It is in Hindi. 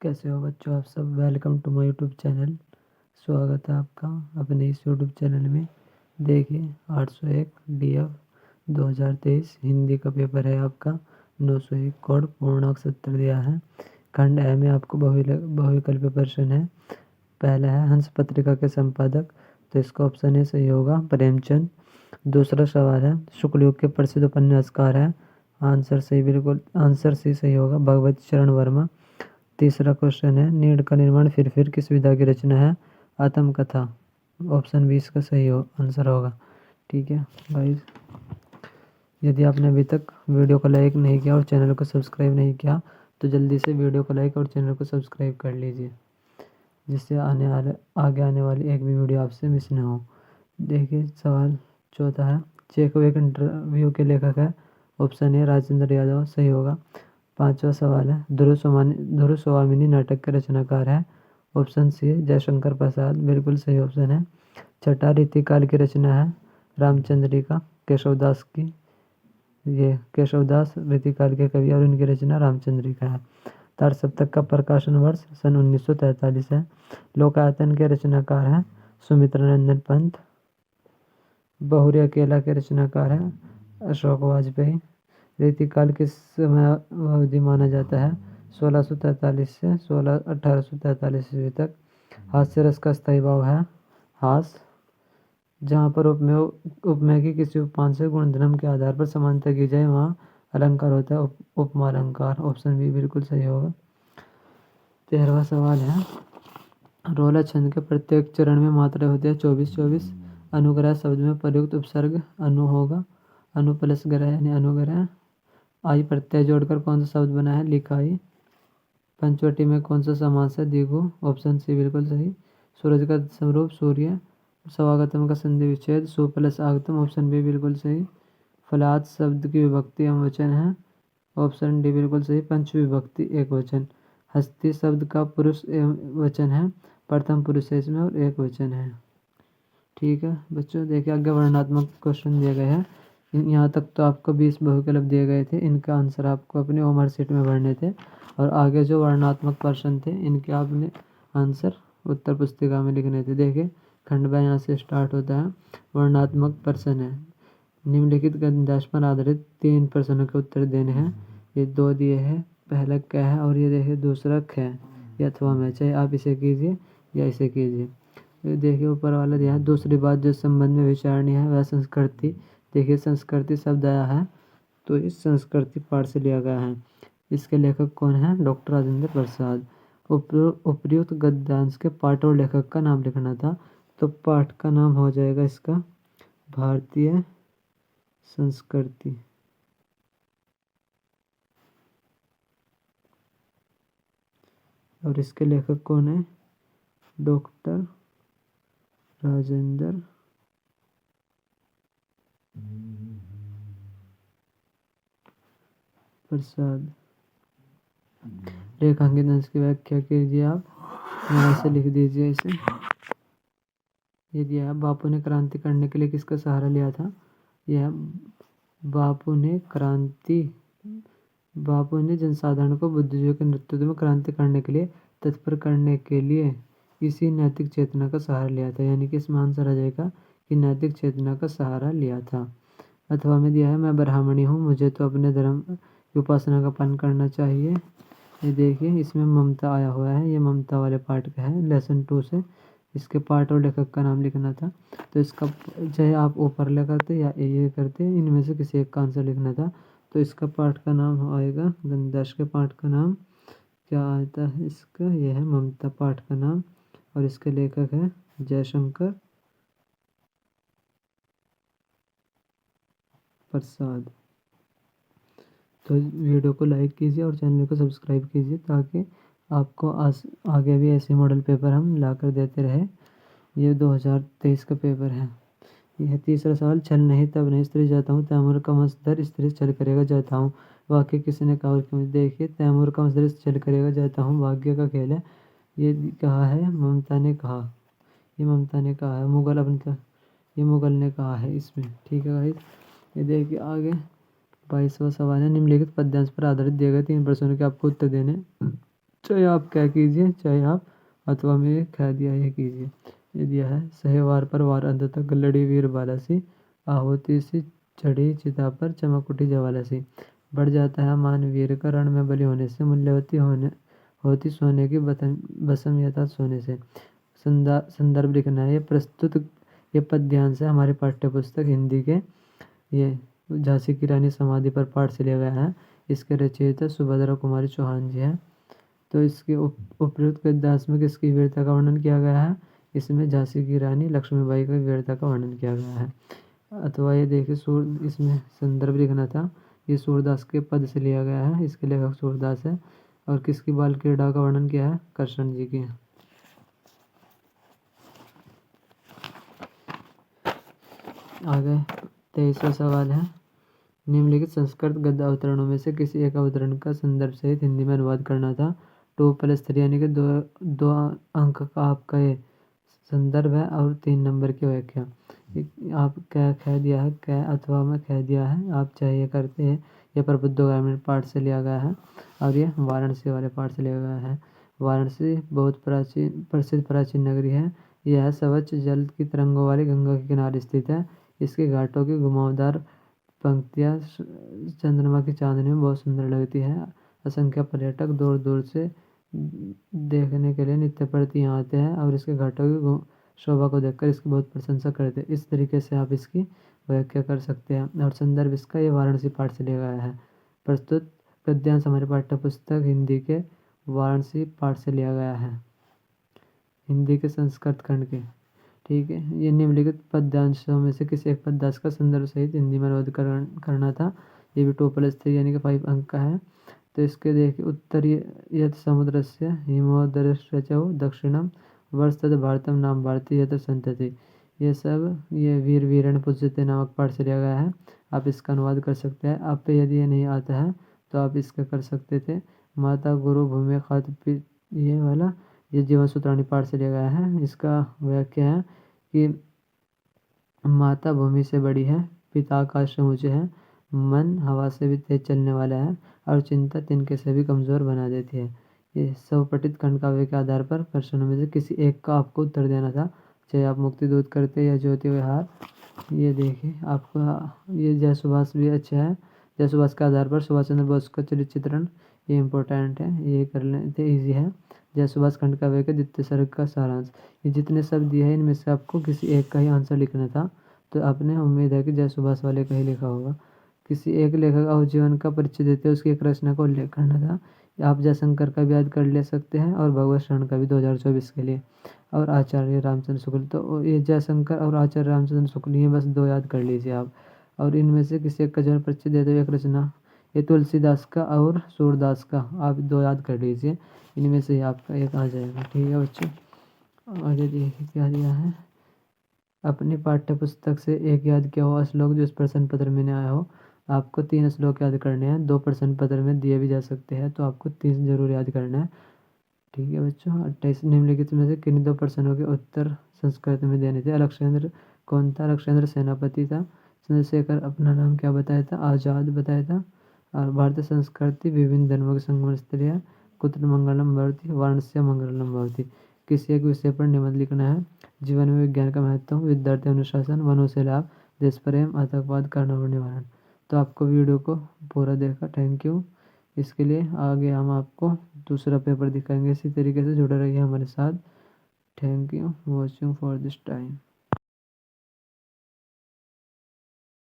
कैसे हो बच्चों आप सब। Welcome to my YouTube channel. स्वागत है आपका अपने इस यूट्यूब चैनल में। देखिए 801 डीएफ 2023 हिंदी का पेपर है आपका। 901 कोड पूर्णांक 70 दिया है। खंड ए में आपको बहुविकल्पीय प्रश्न है। पहला है हंस पत्रिका के संपादक, तो इसका ऑप्शन ए सही होगा प्रेमचंद। दूसरा सवाल है शुक्ल युग के प्रसिद्ध उपन्यासकार है। आंसर सी सही होगा भगवती चरण वर्मा। तीसरा क्वेश्चन है नीड का निर्माण फिर किस विधा की रचना है। आत्मकथा। ऑप्शन 20 का सही आंसर होगा। ठीक है गाइस, यदि आपने अभी तक वीडियो को लाइक नहीं किया और चैनल को सब्सक्राइब नहीं किया तो जल्दी से वीडियो को लाइक और चैनल को सब्सक्राइब कर लीजिए, जिससे आगे आने वाली एक भी वीडियो आपसे मिस न हो। देखिए सवाल चौथा है चेखव एक इंटरव्यू के लेखक है। ऑप्शन ए राजेंद्र यादव सही होगा। पांचवा सवाल है ध्रुव स्वामिनी नाटक के रचनाकार है। ऑप्शन सी जयशंकर प्रसाद बिल्कुल सही ऑप्शन है। छठा रीतिकाल की रचना है रामचंद्रिका केशवदास की। ये केशवदास रीतिकाल के कवि और इनकी रचना रामचंद्रिका है। तार सप्तक का प्रकाशन वर्ष सन 1943 है। लोकायतन के रचनाकार हैं सुमित्रानंदन पंत। बहुरी अकेला के रचनाकार है अशोक वाजपेयी। रीतिकाल किस समय अवधि माना जाता है 1643 से 1843 ईस्वी तक। हास्य रस का स्थायी भाव है हास। जहाँ पर उपमेय की किसी उपमान से गुणधर्म के आधार पर समानता की जाए वहाँ अलंकार होता है उपमा अलंकार। ऑप्शन बी बिल्कुल सही होगा। 13वां सवाल है रोला छंद के प्रत्येक चरण में मात्रा होती है 24। अनुग्रह शब्द में प्रयुक्त उपसर्ग अनु होगा। अनु प्लस ग्रह यानी अनुग्रह। आई प्रत्यय जोड़कर कौन सा शब्द बना है लिखाई। पंचवटी में कौन सा समास है द्विगु। ऑप्शन सी बिल्कुल सही। सूरज का समरूप सूर्य। स्वागतम का संधि विच्छेद सु प्लस आगतम। ऑप्शन बी बिल्कुल सही। फलात शब्द की विभक्ति वचन है। ऑप्शन डी बिल्कुल सही पंच विभक्ति एक वचन। हस्ती शब्द का पुरुष वचन है प्रथम पुरुष है इसमें और एक वचन है। ठीक है बच्चों, देखिए आगे वर्णनात्मक क्वेश्चन दिए गए हैं। यहाँ तक तो आपको 20 बहुविकल्प दिए गए थे, इनका आंसर आपको अपने होमवर्क शीट में भरने थे। और आगे जो वर्णनात्मक प्रश्न थे इनके आपने आंसर उत्तर पुस्तिका में लिखने थे। देखिए खंड ब यहाँ से स्टार्ट होता है। वर्णनात्मक प्रश्न है निम्नलिखित गणितांश पर आधारित 3 प्रश्नों के उत्तर देने हैं। ये 2 दिए हैं, पहला क है और ये देखिए दूसरा ख है। ये अथवा में चाहे आप इसे कीजिए या इसे कीजिए। देखिए ऊपर वाला दिया है दूसरी बात जो संबंध में विचारणीय है वह संस्कृति। देखिए संस्कृति शब्द आया है तो इस संस्कृति पाठ से लिया गया है। इसके लेखक कौन है डॉक्टर राजेंद्र प्रसाद। उपयुक्त गद्यांश के पाठ और लेखक का नाम लिखना था, तो पाठ का नाम हो जाएगा इसका भारतीय संस्कृति। और इसके लेखक कौन है डॉक्टर राजेंद्र प्रसाद। रेखांकित अंश की व्याख्या कीजिए आप यहाँ से लिख दीजिए इसे। ये दिया है बापू ने क्रांति करने के लिए किसका सहारा लिया था। यह बापू ने जनसाधारण को बुद्धिजीवियों के नेतृत्व में क्रांति करने के लिए तत्पर करने के लिए इसी नैतिक चेतना का सहारा लिया था। यानी कि इसमें आंसर आ जाएगा कि नैतिक चेतना का सहारा लिया था। अथवा में दिया है मैं ब्राह्मणी हूँ, मुझे तो अपने धर्म की उपासना का पालन करना चाहिए। ये देखिए इसमें ममता आया हुआ है, ये ममता वाले पार्ट का है लेसन 2 से। इसके पाठ और लेखक का नाम लिखना था, तो इसका चाहे आप ऊपर ले करते या ये करते इनमें से किसी एक का आंसर लिखना था। तो इसका पाठ का नाम आएगा गणितांश के पाठ का नाम क्या आता है इसका, यह है ममता पाठ का नाम। और इसके लेखक है जयशंकर प्रसाद। तो वीडियो को लाइक कीजिए और चैनल को सब्सक्राइब कीजिए ताकि आपको आगे भी ऐसे मॉडल पेपर हम लाकर देते रहे। ये 2023 का पेपर है। यह तीसरा सवाल छल नहीं तब नहीं स्त्री जाता हूँ तैमूर का मसदर स्त्री छल करेगा जाता हूँ वाक्य किसी ने कहा और क्यों। देखिए तैमूर का मसदर छल करेगा जाता हूँ भाग्य का खेल है। ये कहा है ममता ने कहा, ये ममता ने कहा है। ये मुगल ने कहा है इसमें। ठीक है गाइस, ये देखिए आगे 22वां सवाल है निम्नलिखित पद्यांश पर आधारित दिए गए 3 प्रश्नों के आपको उत्तर देने। चाहे आप क्या कीजिए, चाहे आप अथवा में कह दिया ये कीजिए। ये दिया है, सहे वार पर वार अंत तक लड़ी वीर बाला सी, आहुति सी चढ़ी चिता पर चमक उठी ज्वाला सी। बढ़ जाता है मान वीर का रण में बलि होने से, मूल्यवती होती सोने की भस्म यथा सोने से। संदर्भ लिखना है। ये पद्यांश है हमारी पाठ्य पुस्तक हिंदी के, ये झांसी की रानी समाधि पर पाठ से लिया गया है। इसके रचयिता सुभद्रा कुमारी चौहान जी हैं। तो इसके उपयुक्त पद्यांश में किसकी वीरता का वर्णन किया गया है? इसमें झांसी की रानी लक्ष्मीबाई की वीरता का वर्णन किया गया है। अथवा ये देखिए, इसमें संदर्भ लिखना था। ये सूरदास के पद से लिया गया है, इसके लेखक सूरदास है। और किसकी बाल क्रीड़ा का वर्णन किया है? कृष्ण जी की। आगे 23वां सवाल है, निम्नलिखित संस्कृत गद्य अवतरणों में से किसी एक अवतरण का संदर्भ सहित हिंदी में अनुवाद करना था। 2+3 यानी कि दो अंक का आपका ये संदर्भ है और 3 नंबर की व्याख्या। आप क्या कह दिया है, क्या अथवा में कह दिया है, आप चाहिए करते हैं। यह प्रबुद्ध ग्रामीण पाठ से लिया गया है और ये वाराणसी वाले पाठ से लिया गया है। वाराणसी बहुत प्रसिद्ध प्राचीन नगरी है। यह स्वच्छ जल की तरंगों वाली गंगा के किनारे स्थित है। इसके घाटों की घुमावदार पंक्तियाँ चंद्रमा की चांदनी में बहुत सुंदर लगती है। असंख्य पर्यटक दूर दूर से देखने के लिए नित्य प्रति यहाँ आते हैं और इसके घाटों की शोभा को देखकर इसकी बहुत प्रशंसा करते हैं। इस तरीके से आप इसकी व्याख्या कर सकते हैं। और संदर्भ इसका ये वाराणसी पाठ से लिया गया है। प्रस्तुत पद्यांश हमारी पाठ्य पुस्तक हिंदी के वाराणसी पाठ से लिया गया है, हिंदी के संस्कृत खंड के। ठीक है, ये निम्नलिखित पद्यांशों में से किसी एक पद्यांश का संदर्भ सहित हिंदी में अनुवाद करना था। ये भी 2+3 यानी कि 5 अंक का है। तो इसके देखिए, उत्तरीय यत् समुद्रस्य हिमोदरश्चौ दक्षिणम वर्षतद भारतम नाम भारती यत संतति। ये सब ये वीर वीरण पूज्यते नामक पाठ से लिया गया है। आप इसका अनुवाद कर सकते हैं। आप पे यदि ये नहीं आता है तो आप इसका कर सकते थे। माता गुरु भूमि खात ये वाला ये जीवन सूत्राणी पाठ से लिया गया है। इसका व्याख्या है कि माता भूमि से बड़ी है, पिता आकाश से ऊंचे है, मन हवा से भी तेज चलने वाला है और चिंता तिनके से भी कमज़ोर बना देती है। ये सब पठित खंड काव्य के आधार पर प्रश्नों में से किसी एक का आपको उत्तर देना था, चाहे आप मुक्ति दूत करते या ज्योति विहार। ये देखिए, आपका ये जय सुभाष भी अच्छा है। जय सुभाष के आधार पर सुभाष चंद्र बोस का चरित्र चित्रण ये इम्पोर्टेंट है, ये कर लेते, ईजी है। जय सुभाष खंड काव्य के द्वितीय सर्ग का सारांश। ये जितने शब्द दिए हैं इनमें से आपको किसी एक का ही आंसर लिखना था। तो आपने उम्मीद है कि जय सुभाष वाले का ही लिखा होगा। किसी एक लेखक और जीवन का परिचय देते हुए उसकी एक रचना का उल्लेख करना था। आप जयशंकर का भी याद कर ले सकते हैं और भगवत शरण का भी 2024 के लिए, और आचार्य रामचंद्र शुक्ल। तो ये जयशंकर और आचार्य रामचंद्र शुक्ल ये बस 2 याद कर लीजिए आप। और इनमें से किसी एक का जीवन परिचय देते हुए एक रचना, ये तुलसीदास का और सूरदास का आप 2 याद कर लीजिए। इनमें से आपका एक आ जाएगा। ठीक है बच्चों, आगे देखिए क्या दिया है। अपनी पाठ्य पुस्तक से एक याद किया हुआ श्लोक जो इस प्रश्न पत्र में आया हो। आपको 3 श्लोक याद करने हैं। 2 प्रश्न पत्र में दिए भी जा सकते हैं, तो आपको 3 जरूर याद करना है। ठीक है बच्चों, 28 निम्नलिखित में से किन 2 प्रश्नों के उत्तर संस्कृत में देने थे? अलक्षेंद्र कौन था? अलक्षेंद्र सेनापति था। चंद्रशेखर अपना नाम क्या बताया था? आज़ाद बताया था। और भारतीय संस्कृति विभिन्न धर्मों के संगम स्थल है। कुत्र मंगलम भवति, वाराणसी मंगलम भवति। किसी एक विषय पर निबंध लिखना है। जीवन में विज्ञान का महत्व, विद्यार्थी अनुशासन, वनों से लाभ, देश प्रेम, आतंकवाद, कारणों निवारण। तो आपको वीडियो को पूरा देखा, थैंक यू। इसके लिए आगे हम आपको दूसरा पेपर दिखाएंगे। इसी तरीके से जुड़े रहिए हमारे साथ। Thank you watching for this time.